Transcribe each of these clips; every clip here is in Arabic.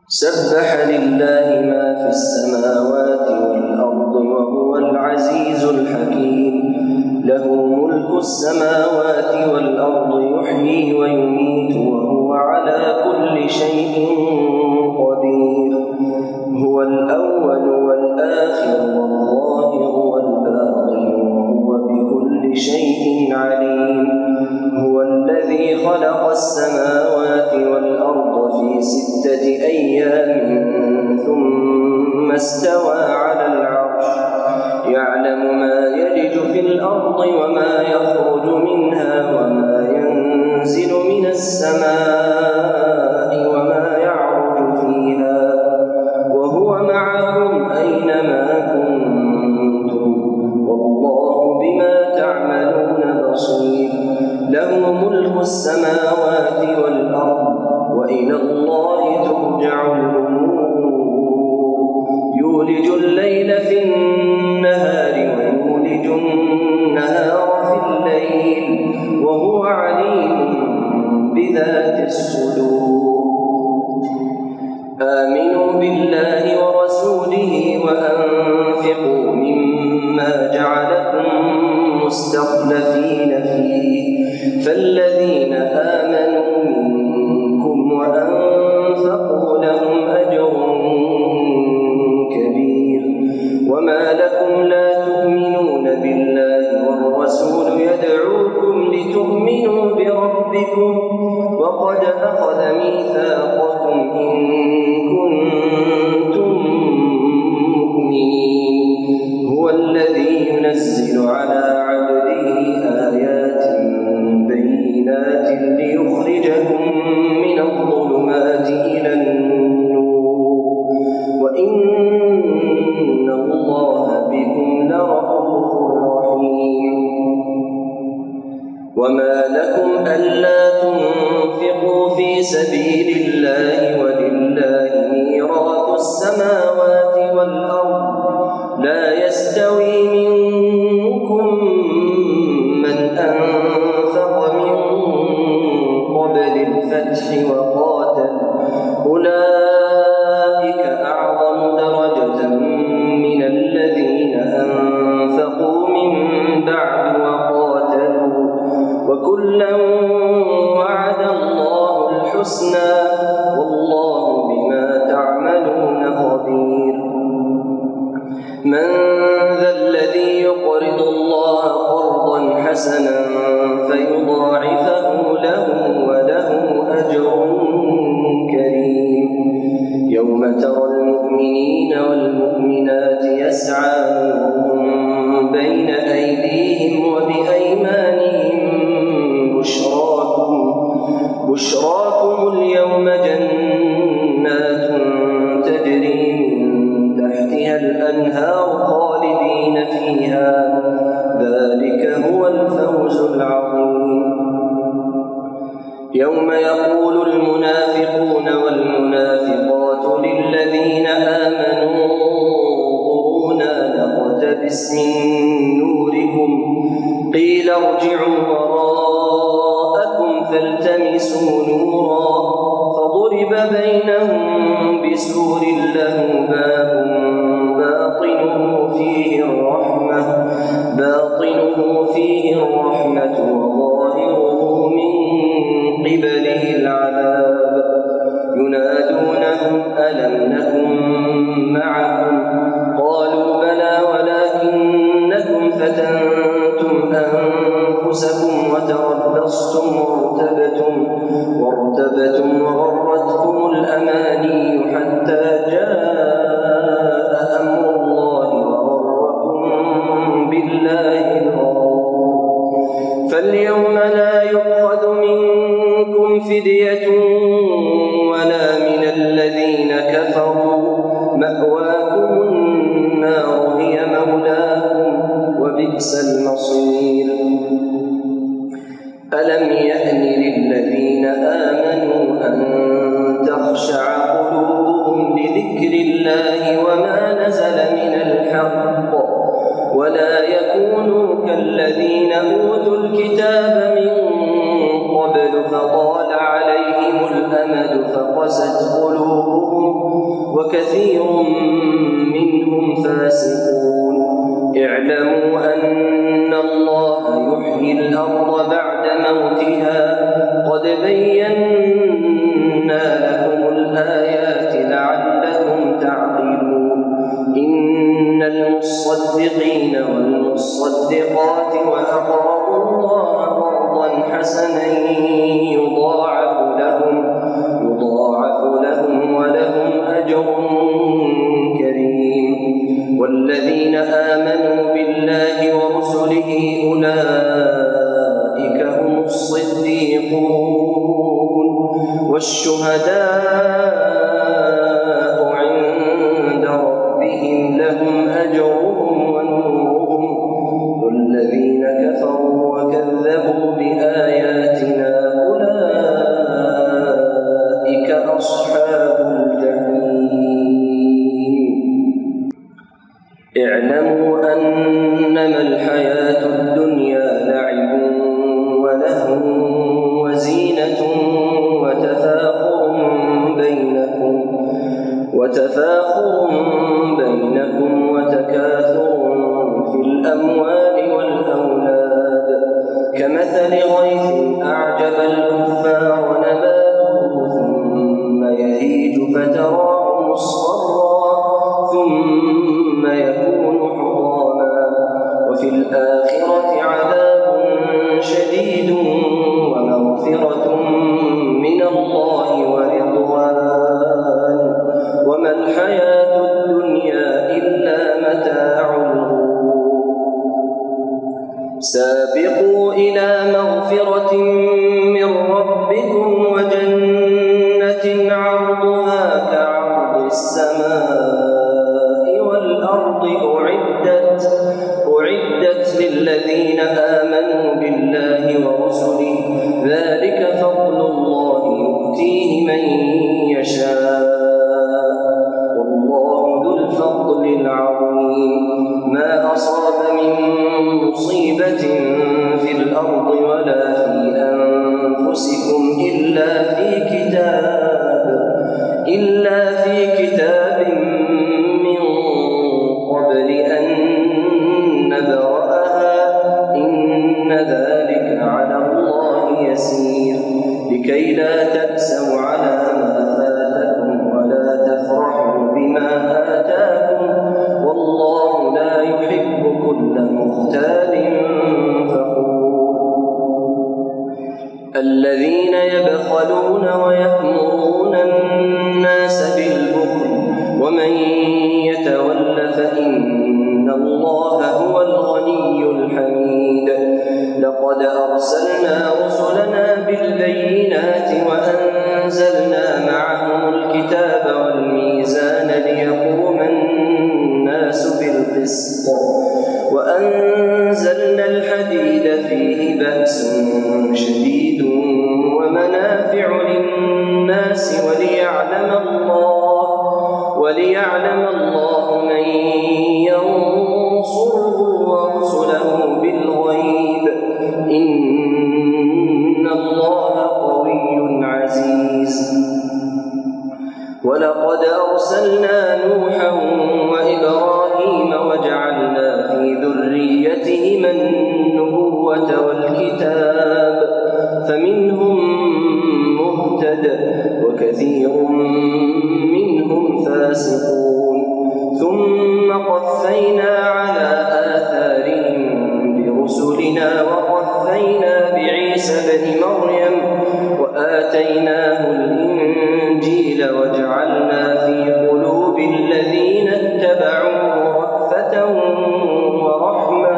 سبح لله ما في السماوات والأرض وهو العزيز الحكيم. له ملك السماوات والأرض يحيي ويميت وهو على كل شيء قدير. هو الأول والآخر والظاهر والباطن وهو بكل شيء عليم. هو الذي خلق السماوات والأرض في 6 أيام ثم استوى على العرش يعلم ما يلج في الأرض وما يخرج منها وما ينزل من السماء وما يعرج فيها وهو معكم أينما كنتم والله بما تعملون بصير. له ملك السماوات والأرض وإلى الله ترجع الأمور. يولج الليل في النهار ويولج النهار في الليل وهو عليم بذات الصدور. آمنوا بالله ورسوله وأنفقوا مما جعلكم مستخلفين فيه فالذين آمنوا منكم وأنفقوا لهم أجر كبير. وما لكم لا تؤمنون بالله والرسول يدعوكم لتؤمنوا بربكم وقد أخذ ميثاقكم إن كنتم مؤمنين. هو الذي ينزل على عبده آيات بينات ليخرجكم من الظلمات إلى النور وإن الله بكم لرءوف رحيم. وما لكم ألا تنفقوا في سبيل الله ولله ميراث السماوات والأرض لا يستوي منكم من أنفق من قبل الفتح وقاتل أولئك أعظم درجة من الذين أنفقوا من بعد وقاتلوا وكلا وعد الله الحسنى والله بما تعملون خبير. من ذا الذي يقرض الله قرضا حسنا فيضاعفه له وله أجر كريم. يوم ترى المؤمنين والمؤمنات يسعى نورهم بين أيديهم وبأيمانهم بشراكم اليوم جنات تجري من تحتها الأنهار خالدين فيها ذلك هو الفوز العظيم. يوم يقول المنافقون والمنافقات للذين آمنوا انظرونا نقتبس من نوركم قيل ارجعوا وراءكم فالتمسوا نورا فضرب بينهم بسور له باب باطنه فيه الرحمة وظاهره من قبله العذاب. ينادونهم ألم نكن معكم قالوا بلى ولكنكم فتنتم أنفسكم وتربصتم وارتبتم وغرتكم الأماني حتى جاء أمر الله وغركم بالله الغرور. فاليوم لا يؤخذ منكم فدية ولا من الذين كفروا مأواكم النار هي مولاكم وبئس المصير. ألم يأن للذين آمنوا أن تخشع قلوبهم لذكر الله وما نزل من الحق ولا يكونوا كالذين أوتوا الكتاب من قبل فطال عليهم الأمد فقست قلوبهم وكثير منهم فاسقون. اعلموا أن الله يحيي الأرض بعد موتها قد بينا لكم الآيات لعلكم تعقلون. إن المصدقين والمصدقات وأقرضوا الله قرضا حسنا يضاعف لهم ولهم أجر كريم. والذين آمنوا بالله ورسله أولئك هم الصديقون والشهداء عند ربهم لهم أجرهم ونورهم. والذين كفروا وكذبوا بآياتنا أولئك أصحاب الجحيم. اعلموا أنما الحياة الدنيا لعب ولهو وزينة وتفاخر بينكم وتكاثر في الأموال والأولاد كمثل غيث أعجب الكفار نباته ثم يهيج فتراه مصفرا ثم يكون حطاما وفي الآخرة عذاب شديد ومغفرة من الله ورضوان وما الحياة الدنيا إلا متاع الغرور. سابقوا إلى مغفرة من ربكم وجنة عرضها كعرض السماء والأرض أعدت للذين آمنوا بالله ورسله ذلك فضل الله يؤتيه من يشاء والله ذو الفضل العظيم. ما أصاب من مصيبة في الأرض ولا في أنفسكم إلا في كتاب من قبل أن نبرأها إن ذلك على الله يسير. لكي لا تأسوا على ما فاتكم ولا تفرحوا بما آتاكم والله لا يحب كل مختال فخور. الذين يبخلون ويأمرون الناس بالبخل ومن يتول فإن الله هو الغني الحميد. لقد أرسلنا رسلنا بالبينات وأنزلنا معهم الكتاب والميزان ليقوم الناس بالقسط وأنزلنا الحديد فيه بأس شديد ومنافع للناس وليعلم الله من ينصره ورسله بالغيب إن الله قوي عزيز. ولقد أرسلنا نوحا وإبراهيم وجعلنا في ذريتهما النبوة والكتاب فمنهم مهتد وكثير منهم فاسقون. ثم قفينا على آثارهم برسلنا وقفينا بعيسى بن مريم وآتيناه الإنجيل وجعلنا في قلوب الذين اتبعوه رأفة ورحمة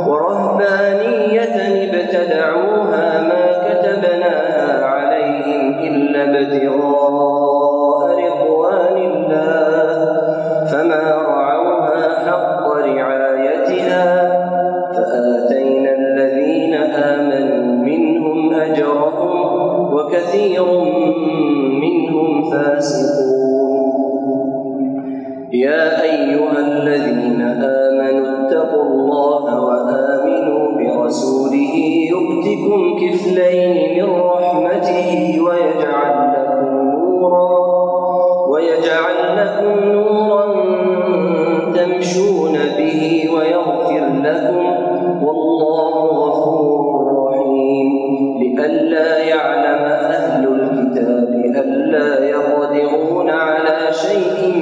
ورهبانية ابتدعوها ما كتبناها عليهم إلا ابتغاء رضوان الله فما رعوها حق رعايتها فآتينا الذين آمنوا منهم أجرهم وكثير منهم فاسقون. يا أيها الذين آمنوا اتقوا الله وآمنوا برسوله يؤتكم كفلين من رحمته ويجعل لكم نورا تمشون به ويغفر لكم والله غفور رحيم. لئلا يعلم أهل الكتاب ألا يقدرون على شيء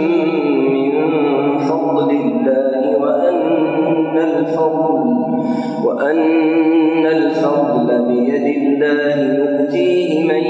من فضل الله وأن الفضل بيد الله يؤتيه من